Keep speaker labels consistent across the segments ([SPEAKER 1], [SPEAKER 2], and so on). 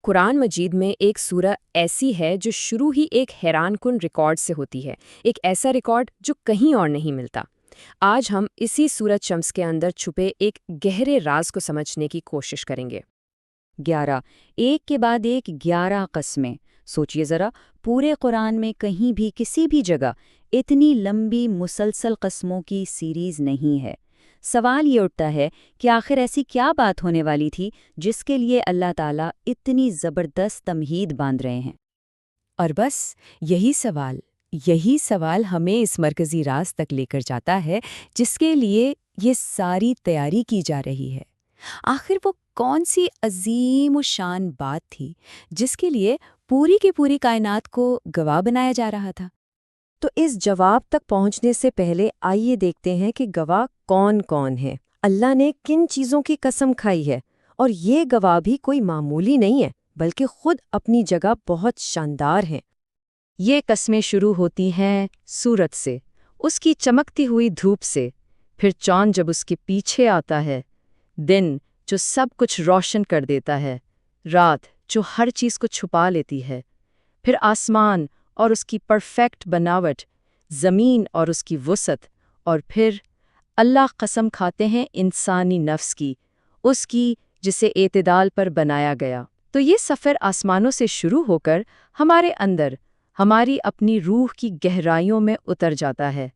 [SPEAKER 1] قرآن مجید میں ایک سورہ ایسی ہے جو شروع ہی ایک حیران کن ریکارڈ سے ہوتی ہے، ایک ایسا ریکارڈ جو کہیں اور نہیں ملتا۔ آج ہم اسی سورۃ شمس کے اندر چھپے ایک گہرے راز کو سمجھنے کی کوشش کریں گے۔
[SPEAKER 2] 11 ایک کے بعد ایک 11 قسمیں۔ سوچئے ذرا، پورے قرآن میں کہیں بھی کسی بھی جگہ اتنی لمبی مسلسل قسموں کی سیریز نہیں ہے۔ سوال یہ اٹھتا ہے کہ آخر ایسی کیا بات ہونے والی تھی جس کے لیے اللہ تعالیٰ اتنی زبردست تمہید باندھ رہے ہیں؟
[SPEAKER 1] اور بس یہی سوال ہمیں اس مرکزی راز تک لے کر جاتا ہے جس کے لیے یہ ساری تیاری کی جا رہی ہے۔ آخر وہ کون سی عظیم و شان بات تھی جس کے لیے پوری کی پوری کائنات کو گواہ بنایا جا رہا تھا؟ تو اس جواب تک پہنچنے سے پہلے آئیے دیکھتے ہیں کہ گواہ کون کون ہے، اللہ نے کن چیزوں کی قسم کھائی ہے، اور یہ گواہ بھی کوئی معمولی نہیں ہے بلکہ خود اپنی جگہ بہت شاندار ہیں۔ یہ قسمیں شروع ہوتی ہیں سورج سے، اس کی چمکتی ہوئی دھوپ سے، پھر چاند جب اس کے پیچھے آتا ہے، دن جو سب کچھ روشن کر دیتا ہے، رات جو ہر چیز کو چھپا لیتی ہے، پھر آسمان اور اس کی پرفیکٹ بناوٹ، زمین اور اس کی وسعت، اور پھر اللہ قسم کھاتے ہیں انسانی نفس کی، اس کی جسے اعتدال پر بنایا گیا۔ تو یہ سفر آسمانوں سے شروع ہو کر ہمارے اندر، ہماری اپنی روح کی گہرائیوں میں اتر جاتا ہے،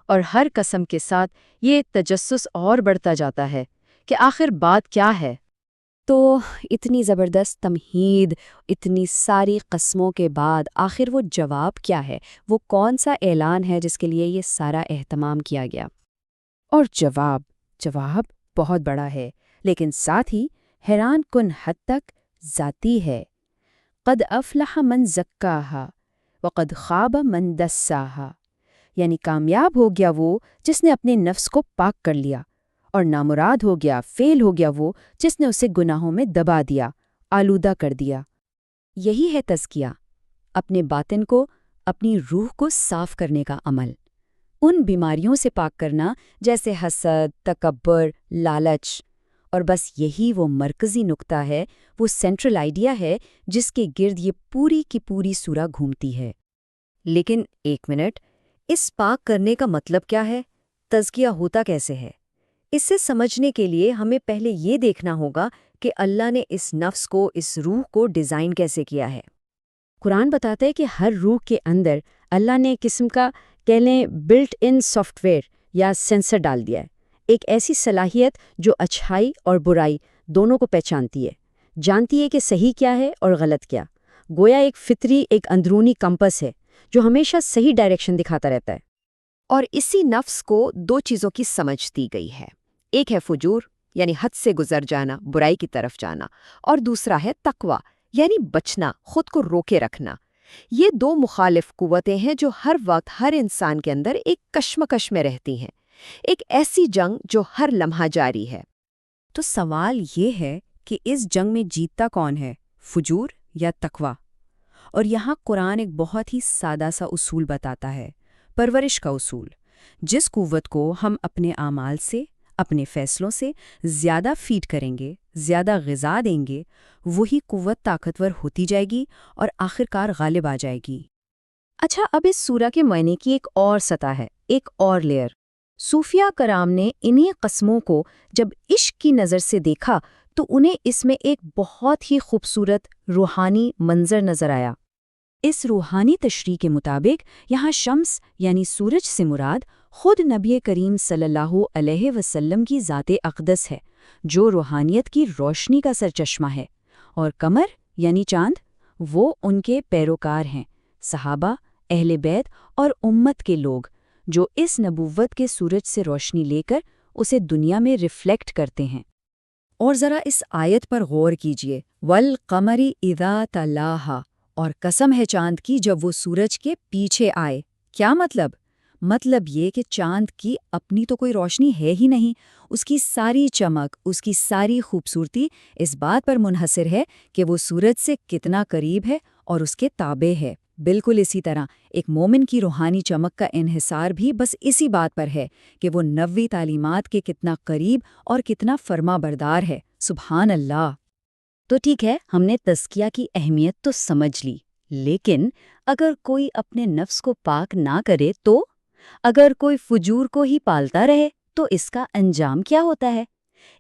[SPEAKER 1] اور ہر قسم کے ساتھ یہ تجسس اور بڑھتا جاتا ہے کہ آخر بات کیا ہے۔ تو اتنی زبردست تمہید، اتنی ساری قسموں کے بعد آخر وہ جواب کیا ہے؟ وہ کون سا اعلان ہے جس کے لیے یہ سارا اہتمام کیا گیا؟ اور جواب بہت بڑا ہے، لیکن ساتھ ہی حیران کن حد تک ذاتی ہے۔ قد افلح من زکاہا وقد خاب من دساہا، یعنی کامیاب ہو گیا وہ جس نے اپنے نفس کو پاک کر لیا، اور نامراد ہو گیا، فیل ہو گیا وہ جس نے اسے گناہوں میں دبا دیا، آلودہ کر دیا۔ یہی ہے تزکیہ، اپنے باطن کو، اپنی روح کو صاف کرنے کا عمل، ان بیماریوں سے پاک کرنا جیسے حسد، تکبر، لالچ۔ اور بس یہی وہ مرکزی نقطہ ہے، وہ سینٹرل آئیڈیا ہے جس کے گرد یہ پوری کی پوری سورہ گھومتی ہے۔ لیکن ایک منٹ، اس پاک کرنے کا مطلب کیا ہے؟ تزکیہ ہوتا کیسے ہے؟ اسے سمجھنے کے لیے ہمیں پہلے یہ دیکھنا ہوگا کہ اللہ نے اس نفس کو، اس روح کو ڈیزائن کیسے کیا ہے۔ قرآن بتاتا ہے کہ ہر روح کے اندر اللہ نے ایک قسم کا کہہ لیں بلٹ ان سافٹ ویئر یا سینسر ڈال دیا ہے، ایک ایسی صلاحیت جو اچھائی اور برائی دونوں کو پہچانتی ہے، جانتی ہے کہ صحیح کیا ہے اور غلط کیا۔ گویا ایک فطری، ایک اندرونی کمپس ہے جو ہمیشہ صحیح ڈائریکشن دکھاتا رہتا ہے۔ اور اسی نفس کو دو چیزوں کی سمجھ دی گئی ہے، ایک ہے فجور یعنی حد سے گزر جانا، برائی کی طرف جانا، اور دوسرا ہے تقویٰ یعنی بچنا، خود کو روکے رکھنا۔ یہ دو مخالف قوتیں ہیں جو ہر وقت ہر انسان کے اندر ایک کشمکش میں رہتی ہیں، ایک ایسی جنگ جو ہر لمحہ جاری ہے۔ تو سوال یہ ہے کہ اس جنگ میں جیتتا کون ہے، فجور یا تقویٰ؟ اور یہاں قرآن ایک بہت ہی سادہ سا اصول بتاتا ہے، پرورش کا اصول۔ جس قوت کو ہم اپنے اعمال سے، اپنے فیصلوں سے زیادہ فیڈ کریں گے، زیادہ غذا دیں گے، وہی قوت طاقتور ہوتی جائے گی اور آخرکار غالب آ جائے گی۔ اچھا، اب اس سورہ کے معنی کی ایک اور سطح ہے، ایک اور لیئر۔ صوفیہ کرام نے انہی قسموں کو جب عشق کی نظر سے دیکھا تو انہیں اس میں ایک بہت ہی خوبصورت روحانی منظر نظر آیا۔ اس روحانی تشریح کے مطابق یہاں شمس یعنی سورج سے مراد خود نبی کریم صلی اللہ علیہ وسلم کی ذات اقدس ہے، جو روحانیت کی روشنی کا سرچشمہ ہے، اور قمر یعنی چاند وہ ان کے پیروکار ہیں، صحابہ، اہل بیت اور امت کے لوگ جو اس نبوت کے سورج سے روشنی لے کر اسے دنیا میں ریفلیکٹ کرتے ہیں۔ اور ذرا اس آیت پر غور کیجئے، وَالْقَمَرِ إِذَا تَلَاهَا، اور قسم ہے چاند کی جب وہ سورج کے پیچھے آئے۔ کیا مطلب؟ مطلب یہ کہ چاند کی اپنی تو کوئی روشنی ہے ہی نہیں، اس کی ساری چمک، اس کی ساری خوبصورتی اس بات پر منحصر ہے کہ وہ سورج سے کتنا قریب ہے اور اس کے تابع ہے۔ بالکل اسی طرح ایک مومن کی روحانی چمک کا انحصار بھی بس اسی بات پر ہے کہ وہ نبوی تعلیمات کے کتنا قریب اور کتنا فرما بردار ہے۔ سبحان اللہ!
[SPEAKER 2] تو ٹھیک ہے، ہم نے تزکیہ کی اہمیت تو سمجھ لی، لیکن اگر کوئی اپنے نفس کو پاک نہ کرے تو؟ اگر کوئی فجور کو ہی پالتا رہے تو اس کا انجام کیا ہوتا ہے؟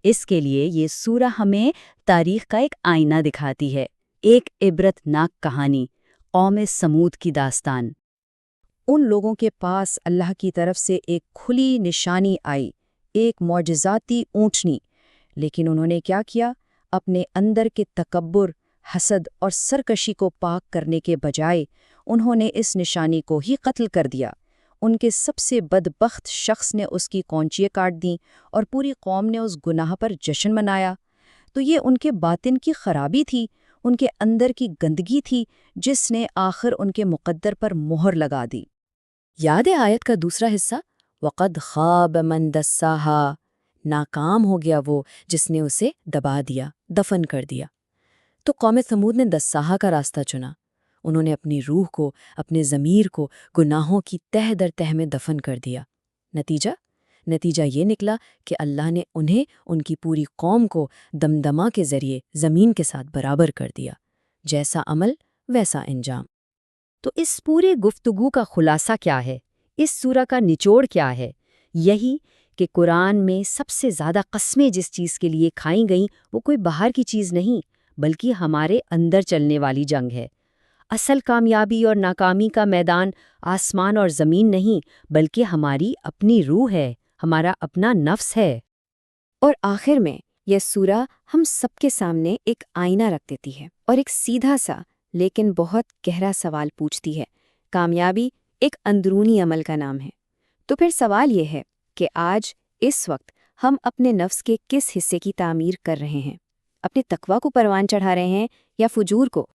[SPEAKER 2] اس کے لیے یہ سورہ ہمیں تاریخ کا ایک آئینہ دکھاتی ہے، ایک عبرت ناک کہانی، قوم سمود کی داستان۔
[SPEAKER 3] ان لوگوں کے پاس اللہ کی طرف سے ایک کھلی نشانی آئی، ایک معجزاتی اونٹنی، لیکن انہوں نے کیا کیا؟ اپنے اندر کے تکبر، حسد اور سرکشی کو پاک کرنے کے بجائے انہوں نے اس نشانی کو ہی قتل کر دیا۔ ان کے سب سے بدبخت شخص نے اس کی کونچیاں کاٹ دیں اور پوری قوم نے اس گناہ پر جشن منایا۔ تو یہ ان کے باطن کی خرابی تھی، ان کے اندر کی گندگی تھی، جس نے آخر ان کے مقدر پر مہر لگا دی۔
[SPEAKER 1] یاد ہے آیت کا دوسرا حصہ؟ وَقَدْ خَابَ مَن دَسَّاهَا، ناکام ہو گیا وہ جس نے اسے دبا دیا، دفن کر دیا۔ تو قوم ثمود نے دساہا کا راستہ چنا۔ انہوں نے اپنی روح کو، اپنے ضمیر کو گناہوں کی تہ در تہ میں دفن کر دیا۔ نتیجہ یہ نکلا کہ اللہ نے انہیں، ان کی پوری قوم کو دمدمہ کے ذریعے زمین کے ساتھ برابر کر دیا۔ جیسا عمل ویسا انجام۔
[SPEAKER 2] تو اس پورے گفتگو کا خلاصہ کیا ہے؟ اس سورہ کا نچوڑ کیا ہے؟ یہی کہ قرآن میں سب سے زیادہ قسمیں جس چیز کے لیے کھائیں گئیں وہ کوئی باہر کی چیز نہیں، بلکہ ہمارے اندر چلنے والی جنگ ہے۔ اصل کامیابی اور ناکامی کا میدان آسمان اور زمین نہیں، بلکہ ہماری اپنی روح ہے، ہمارا اپنا نفس ہے۔
[SPEAKER 1] اور آخر میں یہ سورہ ہم سب کے سامنے ایک آئینہ رکھ دیتی ہے اور ایک سیدھا سا لیکن بہت گہرا سوال پوچھتی ہے۔ کامیابی ایک اندرونی عمل کا نام ہے۔ تو پھر سوال یہ ہے کہ آج اس وقت ہم اپنے نفس کے کس حصے کی تعمیر کر رہے ہیں؟ اپنے تقویٰ کو پروان چڑھا رہے ہیں یا فجور کو؟